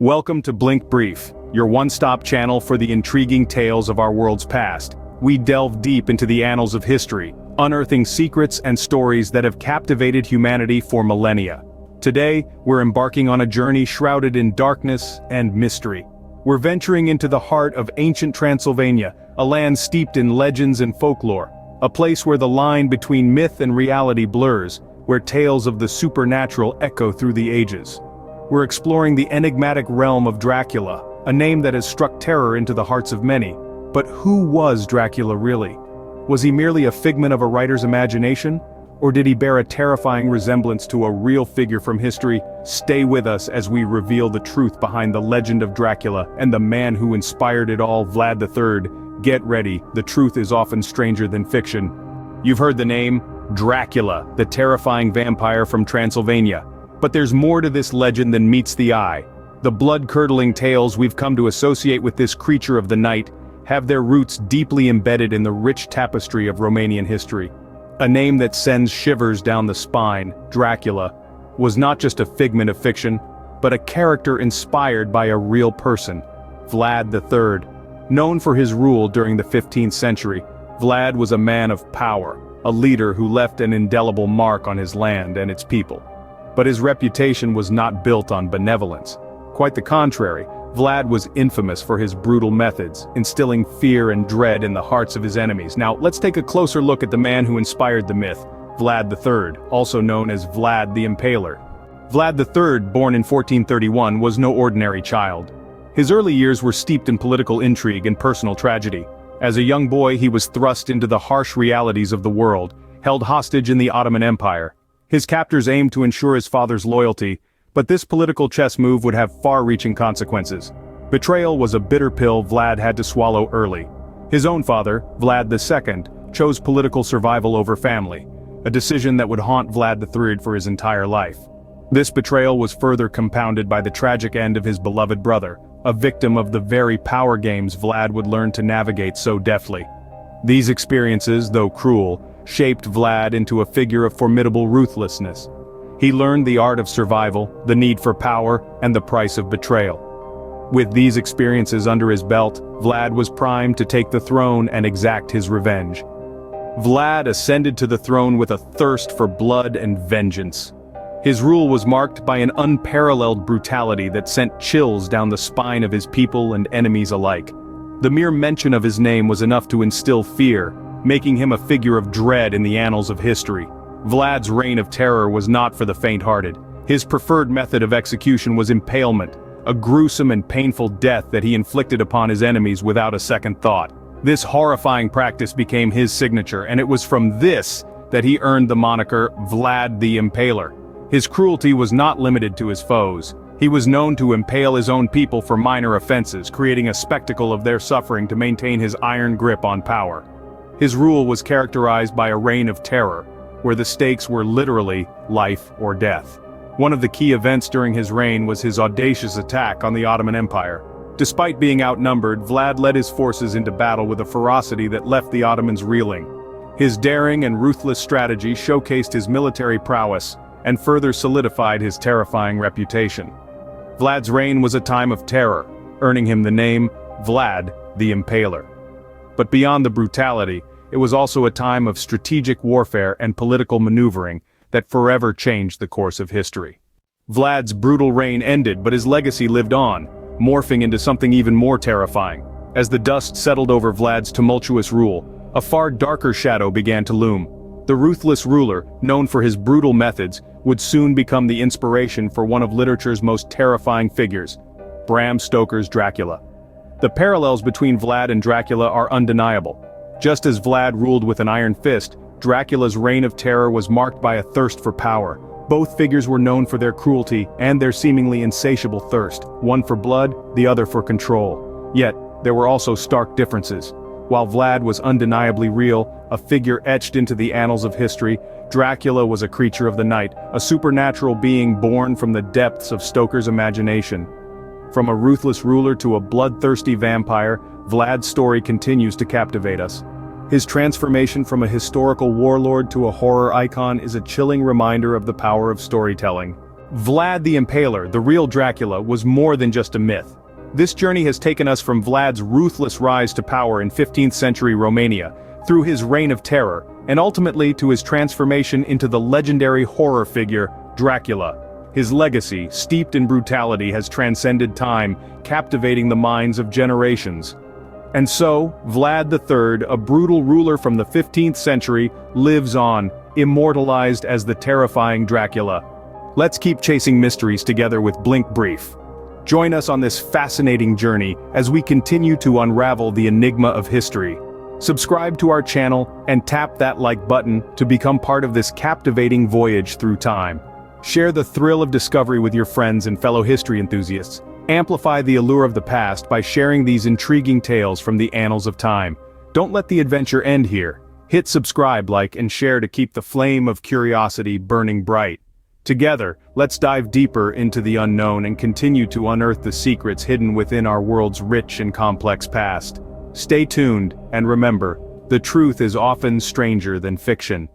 Welcome to Blink Brief, your one-stop channel for the intriguing tales of our world's past. We delve deep into the annals of history, unearthing secrets and stories that have captivated humanity for millennia. Today, we're embarking on a journey shrouded in darkness and mystery. We're venturing into the heart of ancient Transylvania, a land steeped in legends and folklore, a place where the line between myth and reality blurs, where tales of the supernatural echo through the ages. We're exploring the enigmatic realm of Dracula, a name that has struck terror into the hearts of many. But who was Dracula really? Was he merely a figment of a writer's imagination? Or did he bear a terrifying resemblance to a real figure from history? Stay with us as we reveal the truth behind the legend of Dracula and the man who inspired it all, Vlad III. Get ready, the truth is often stranger than fiction. You've heard the name, Dracula, the terrifying vampire from Transylvania. But there's more to this legend than meets the eye. The blood-curdling tales we've come to associate with this creature of the night have their roots deeply embedded in the rich tapestry of Romanian history. A name that sends shivers down the spine, Dracula, was not just a figment of fiction, but a character inspired by a real person, Vlad III. Known for his rule during the 15th century, Vlad was a man of power, a leader who left an indelible mark on his land and its people. But his reputation was not built on benevolence. Quite the contrary, Vlad was infamous for his brutal methods, instilling fear and dread in the hearts of his enemies. Now, let's take a closer look at the man who inspired the myth, Vlad III, also known as Vlad the Impaler. Vlad III, born in 1431, was no ordinary child. His early years were steeped in political intrigue and personal tragedy. As a young boy, he was thrust into the harsh realities of the world, held hostage in the Ottoman Empire. His captors aimed to ensure his father's loyalty, but this political chess move would have far-reaching consequences. Betrayal was a bitter pill Vlad had to swallow early. His own father, Vlad II, chose political survival over family, a decision that would haunt Vlad III for his entire life. This betrayal was further compounded by the tragic end of his beloved brother, a victim of the very power games Vlad would learn to navigate so deftly. These experiences, though cruel, shaped Vlad into a figure of formidable ruthlessness. He learned the art of survival, the need for power, and the price of betrayal. With these experiences under his belt, Vlad was primed to take the throne and exact his revenge. Vlad ascended to the throne with a thirst for blood and vengeance. His rule was marked by an unparalleled brutality that sent chills down the spine of his people and enemies alike. The mere mention of his name was enough to instill fear, making him a figure of dread in the annals of history. Vlad's reign of terror was not for the faint-hearted. His preferred method of execution was impalement, a gruesome and painful death that he inflicted upon his enemies without a second thought. This horrifying practice became his signature, and it was from this that he earned the moniker Vlad the Impaler. His cruelty was not limited to his foes. He was known to impale his own people for minor offenses, creating a spectacle of their suffering to maintain his iron grip on power. His rule was characterized by a reign of terror, where the stakes were literally life or death. One of the key events during his reign was his audacious attack on the Ottoman Empire. Despite being outnumbered, Vlad led his forces into battle with a ferocity that left the Ottomans reeling. His daring and ruthless strategy showcased his military prowess and further solidified his terrifying reputation. Vlad's reign was a time of terror, earning him the name Vlad the Impaler. But beyond the brutality, it was also a time of strategic warfare and political maneuvering that forever changed the course of history. Vlad's brutal reign ended, but his legacy lived on, morphing into something even more terrifying. As the dust settled over Vlad's tumultuous rule, a far darker shadow began to loom. The ruthless ruler, known for his brutal methods, would soon become the inspiration for one of literature's most terrifying figures, Bram Stoker's Dracula. The parallels between Vlad and Dracula are undeniable. Just as Vlad ruled with an iron fist, Dracula's reign of terror was marked by a thirst for power. Both figures were known for their cruelty and their seemingly insatiable thirst, one for blood, the other for control. Yet, there were also stark differences. While Vlad was undeniably real, a figure etched into the annals of history, Dracula was a creature of the night, a supernatural being born from the depths of Stoker's imagination. From a ruthless ruler to a bloodthirsty vampire, Vlad's story continues to captivate us. His transformation from a historical warlord to a horror icon is a chilling reminder of the power of storytelling. Vlad the Impaler, the real Dracula, was more than just a myth. This journey has taken us from Vlad's ruthless rise to power in 15th century Romania, through his reign of terror, and ultimately to his transformation into the legendary horror figure, Dracula. His legacy, steeped in brutality, has transcended time, captivating the minds of generations. And so, Vlad III, a brutal ruler from the 15th century, lives on, immortalized as the terrifying Dracula. Let's keep chasing mysteries together with Blink Brief. Join us on this fascinating journey as we continue to unravel the enigma of history. Subscribe to our channel and tap that like button to become part of this captivating voyage through time. Share the thrill of discovery with your friends and fellow history enthusiasts. Amplify the allure of the past by sharing these intriguing tales from the annals of time. Don't let the adventure end here. Hit subscribe, like, and share to keep the flame of curiosity burning bright. Together, let's dive deeper into the unknown and continue to unearth the secrets hidden within our world's rich and complex past. Stay tuned, and remember, the truth is often stranger than fiction.